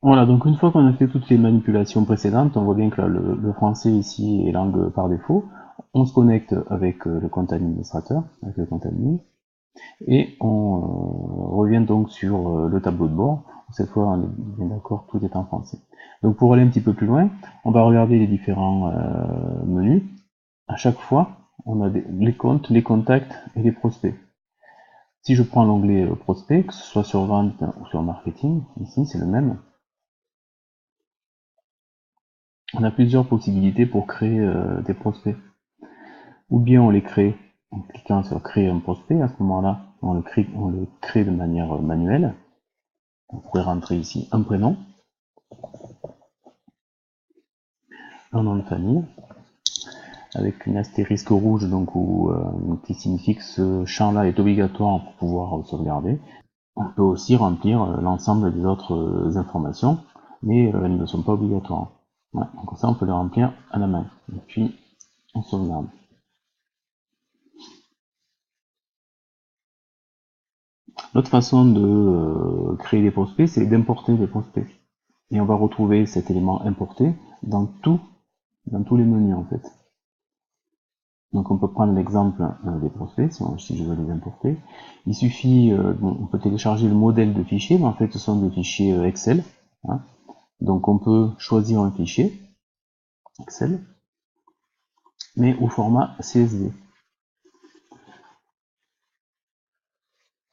Voilà, donc une fois qu'on a fait toutes les manipulations précédentes, on voit bien que là, le français ici est langue par défaut. On se connecte avec le compte administrateur, avec le compte admin, et on revient donc sur le tableau de bord. Cette fois, on est bien d'accord, tout est en français. Donc pour aller un petit peu plus loin, on va regarder les différents menus. À chaque fois, on a les comptes, les contacts et les prospects. Si je prends l'onglet prospect, que ce soit sur vente ou sur marketing, ici c'est le même. On a plusieurs possibilités pour créer des prospects. Ou bien on les crée en cliquant sur créer un prospect, à ce moment-là, on le crée de manière manuelle. On pourrait rentrer ici un prénom, un nom de famille, avec une astérisque rouge donc qui signifie que ce champ-là est obligatoire pour pouvoir sauvegarder. On peut aussi remplir l'ensemble des autres informations, mais elles ne sont pas obligatoires. Ouais, donc ça, on peut les remplir à la main. Et puis, on sauvegarde. L'autre façon de créer des prospects, c'est d'importer des prospects. Et on va retrouver cet élément importé dans tous les menus en fait. Donc on peut prendre l'exemple des prospects, si je veux les importer. Il suffit, on peut télécharger le modèle de fichier, mais en fait ce sont des fichiers Excel. Hein. Donc on peut choisir un fichier Excel, mais au format CSV.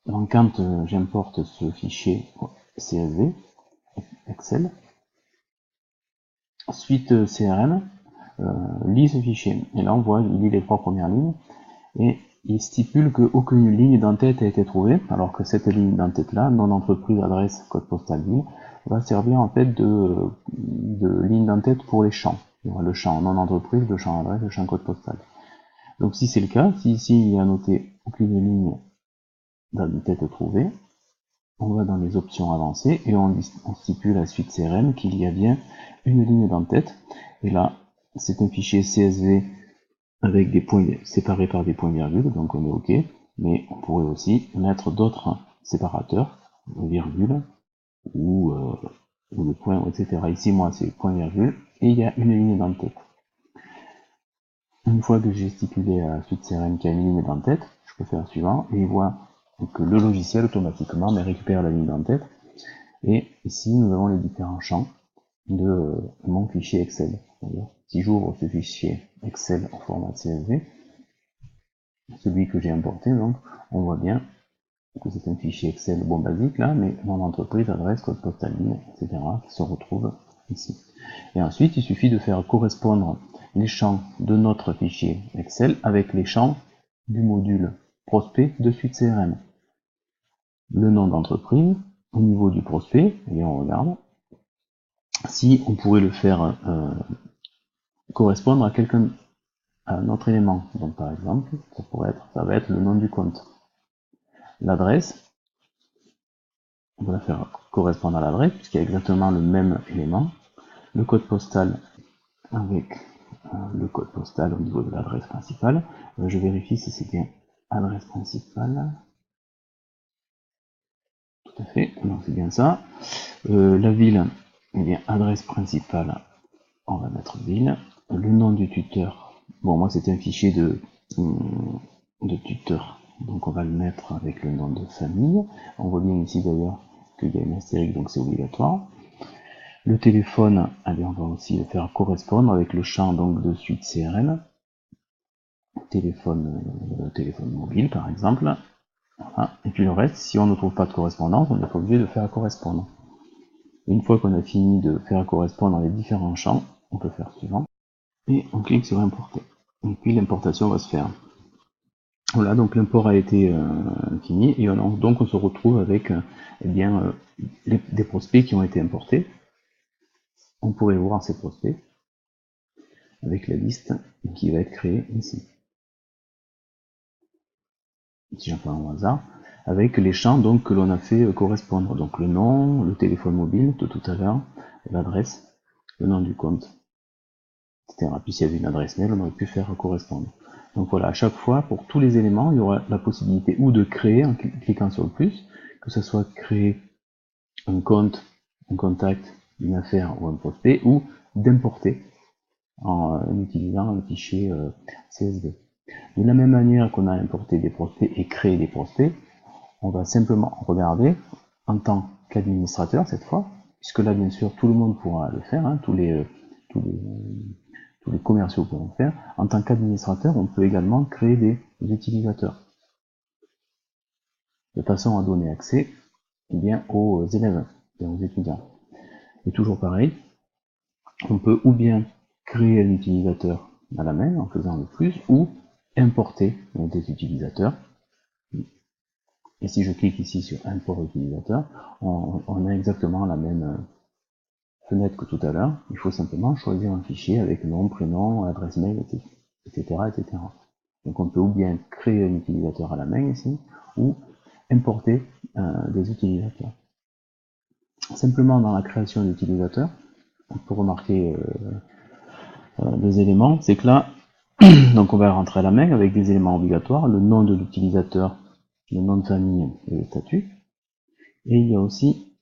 Donc quand j'importe ce fichier CSV, Excel, suite CRM lit ce fichier. Et là on voit, il lit les 3 premières lignes, et il stipule qu'aucune ligne d'entête a été trouvée, alors que cette ligne d'entête là, non entreprise, adresse, code postal, ville, va servir en fait de ligne d'entête pour les champs. Il y aura le champ non entreprise, le champ adresse, le champ code postal. Donc si c'est le cas, si ici il y a noté aucune ligne d'entête trouvée, on va dans les options avancées et on stipule à la suite CRM qu'il y a bien une ligne d'entête. Et là, c'est un fichier CSV avec des points séparés par des points-virgules, donc on est OK, mais on pourrait aussi mettre d'autres séparateurs, virgule, ou le point, etc. Ici, moi, c'est point-virgule, et il y a une ligne d'entête. Une fois que j'ai stipulé à la suite CRM qu'il y a une ligne d'entête, je peux faire suivant, et il voit que le logiciel automatiquement me récupère la ligne d'entête, et ici, nous avons les différents champs de mon fichier Excel. Si j'ouvre ce fichier Excel en format CSV, celui que j'ai importé, donc on voit bien que c'est un fichier Excel bon basique là, mais mon entreprise, adresse, code postal, ligne, etc. qui se retrouve ici. Et ensuite, il suffit de faire correspondre les champs de notre fichier Excel avec les champs du module prospect de suite CRM. Le nom d'entreprise au niveau du prospect, et on regarde si on pourrait le faire correspondre à un autre élément. Donc par exemple, ça va être le nom du compte. L'adresse, on va la faire correspondre à l'adresse, puisqu'il y a exactement le même élément. Le code postal avec le code postal au niveau de l'adresse principale. Je vérifie si c'est bien adresse principale. Tout à fait, donc c'est bien ça. La ville, eh bien, adresse principale, on va mettre ville. Le nom du tuteur, bon, moi c'était un fichier de tuteur, donc on va le mettre avec le nom de famille. On voit bien ici d'ailleurs qu'il y a une astérisque, donc c'est obligatoire. Le téléphone, allez, on va aussi le faire correspondre avec le champ donc de suite CRM. Téléphone mobile par exemple. Voilà. Et puis le reste, si on ne trouve pas de correspondance, on n'est pas obligé de faire correspondre. Une fois qu'on a fini de faire correspondre les différents champs, on peut faire suivant. Et on clique sur importer. Et puis l'importation va se faire. Voilà, donc l'import a été fini, et donc on se retrouve avec eh bien, des prospects qui ont été importés. On pourrait voir ces prospects avec la liste qui va être créée ici. Si j'en prends un hasard, avec les champs donc, que l'on a fait correspondre. Donc le nom, le téléphone mobile de tout à l'heure, l'adresse, le nom du compte, etc. Puis s'il y avait une adresse mail, on aurait pu faire correspondre. Donc voilà, à chaque fois, pour tous les éléments, il y aura la possibilité ou de créer en cliquant sur le plus, que ce soit créer un compte, un contact, une affaire ou un prospect, ou d'importer en utilisant un fichier CSV. De la même manière qu'on a importé des prospects et créé des prospects, on va simplement regarder en tant qu'administrateur cette fois, puisque là bien sûr tout le monde pourra le faire, hein, tous les commerciaux pourront le faire. En tant qu'administrateur, on peut également créer des utilisateurs, de façon à donner accès aux élèves et aux étudiants. Et toujours pareil, on peut ou bien créer un utilisateur à la main en faisant le plus, ou importer des utilisateurs. Et si je clique ici sur import utilisateur, on a exactement la même fenêtre que tout à l'heure. Il faut simplement choisir un fichier avec nom, prénom, adresse mail, etc., etc. Donc on peut ou bien créer un utilisateur à la main ici, ou importer des utilisateurs. Simplement dans la création d'utilisateurs, on peut remarquer des éléments, c'est que là, donc on va rentrer à la main avec des éléments obligatoires, le nom de l'utilisateur, le nom de famille et le statut. Et il y a aussi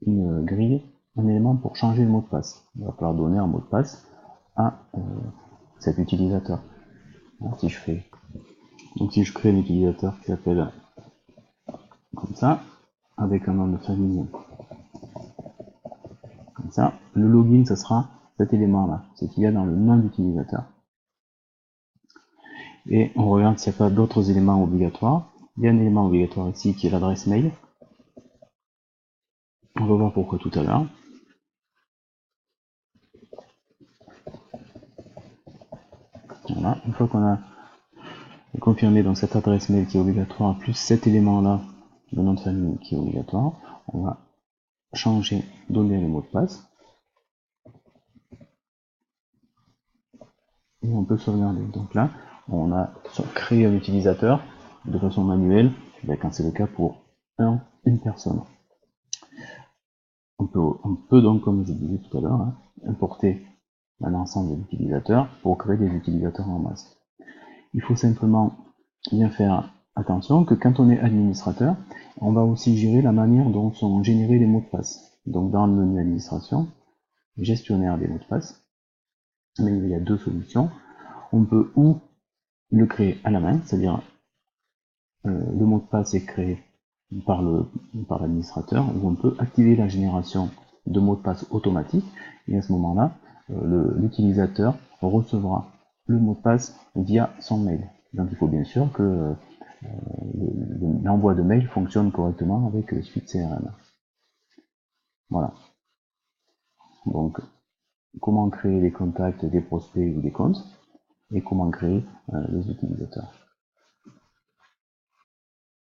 une grille, un élément pour changer le mot de passe. Il va falloir donner un mot de passe à cet utilisateur. Alors, si je crée un utilisateur qui s'appelle comme ça, avec un nom de famille comme ça, le login, ce sera cet élément-là, ce qu'il y a dans le nom d'utilisateur. Et on regarde s'il n'y a pas d'autres éléments obligatoires. Il y a un élément obligatoire ici qui est l'adresse mail. On va voir pourquoi tout à l'heure. Voilà, une fois qu'on a confirmé donc cette adresse mail qui est obligatoire, plus cet élément-là, le nom de famille qui est obligatoire, on va changer, donner le mot de passe. Et on peut sauvegarder. Donc là, on a créé un utilisateur de façon manuelle, quand c'est le cas pour une personne. On peut donc, comme je disais tout à l'heure, importer un ensemble d'utilisateurs pour créer des utilisateurs en masse. Il faut simplement bien faire attention que quand on est administrateur, on va aussi gérer la manière dont sont générés les mots de passe. Donc dans le menu administration, gestionnaire des mots de passe, mais il y a deux solutions. On peut ou le créer à la main, c'est-à-dire le mot de passe est créé par l'administrateur, ou on peut activer la génération de mots de passe automatique, et à ce moment-là, l'utilisateur recevra le mot de passe via son mail. Donc il faut bien sûr que l'envoi de mail fonctionne correctement avec Suite CRM. Voilà. Donc, comment créer les contacts des prospects ou des comptes, et comment créer les utilisateurs.